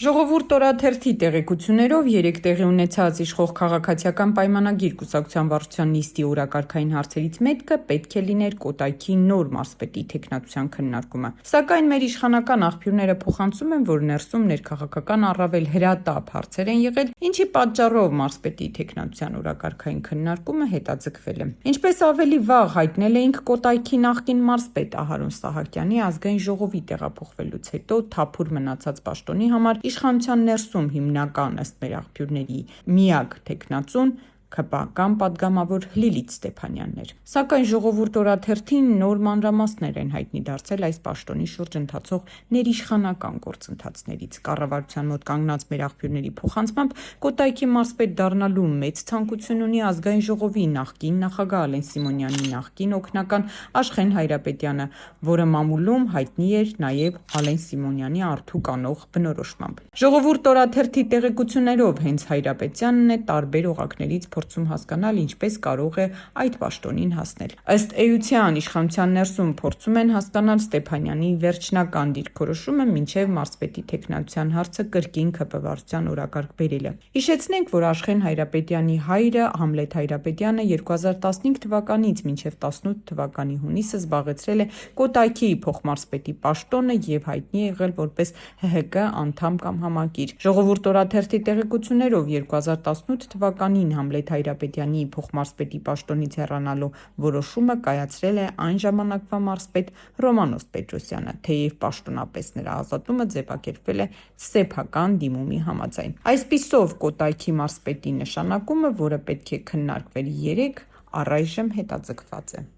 Ժողովուրդ օրաթերթի տեղեկություններով 3 տեղի ունեցած իշխող քաղաքացիական պայմանագիր կուսակցության վարչության նիստի օրակարգային հարցերից մեկը պետք է լիներ Կոտայքի նոր մարզպետի թեկնածության քննարկումը։ Սակայն մեր իշխանական աղբյուրները փոխանցում են, որ ներսում ներքաղաքական առավել հրատապ հարցեր են եղել, ինչի պատճառով մարզպետի թեկնածության օրակարգային քննարկումը հետաձգվել է։ Ինչպես ավելի վաղ հայտնել էինք, Կոտայքի նախկին մարզպետ Ահարոն Սահակյանի ազգային ժողովի տեղափոխվելուց հետո թափուր մնացած պաշտոնի համար իշխանության ներսում հիմնական ըստ մեր աղբյուրների միակ թեկնածուն ՔՊԱ-կան պատգամավոր Լիլիթ Ստեփանյանն էր։ Սակայն Ժողովուրդ օրաթերթին նոր մանրամասներ են հայտնի դարձել այս պաշտոնի շուրջ ընթացող ներիշխանական գործընթացներից։ Կառավարության մոտ կանգնած մեր աղբյուրների փոխանցմամբ Կոտայքի մարզպետ դառնալու մեծ ցանկություն ունի ազգային ժողովի նախկին նախագահ Ալեն Սիմոնյանի նախկին օգնական Աշխեն Հայրապետյանը, որը մամուլում հայտնի էր նաև Ալեն Սիմոնյանի արդու կանող բնորոշմամբ։ Ժողովուրդ օրաթերթի տեղեկություններով հենց Հայրապետյանն է տարբեր օղակներից փորձում հասկանալ ինչպես կարող է այդ պաշտոնին հասնել։ Ըստ էության իշխանության ներսում փորձում են հասկանալ Ստեփանյանի վերջնական դիրքորոշումը մինչև մարզպետի թեկնածության հարցը կրկին ՔՊ վարչության օրակարգ բերելը։ Հիշեցնենք, որ Աշխեն Հայրապետյանի հայրը Համլետ Հայրապետյանը 2015 թվականից մինչև 18 թվականի հունիսը զբաղեցրել է Կոտայքի փոխմարզպետի պաշտոնը եւ հայտնի է եղել որպես ՀՀԿ անդամ կամ համակիր։ Ժողովուրդ օրաթերթի տեղեկություններով 2018 թվականին Համլետ Հայրապետյանի փոխմարզպետի պաշտոնից հեռանալու որոշումը կայացրել է այն ժամանակվա մարզպետ Ռոմանոս Պետրոսյանը, թեև պաշտոնապես նրա ազատումը ձևակերպվել է սեփական դիմումի համաձայն։ Այսպիսով Կոտայքի մարզպետի նշանակումը, որը պետք է քննարկվեր 3, առայժմ հետաձգված է։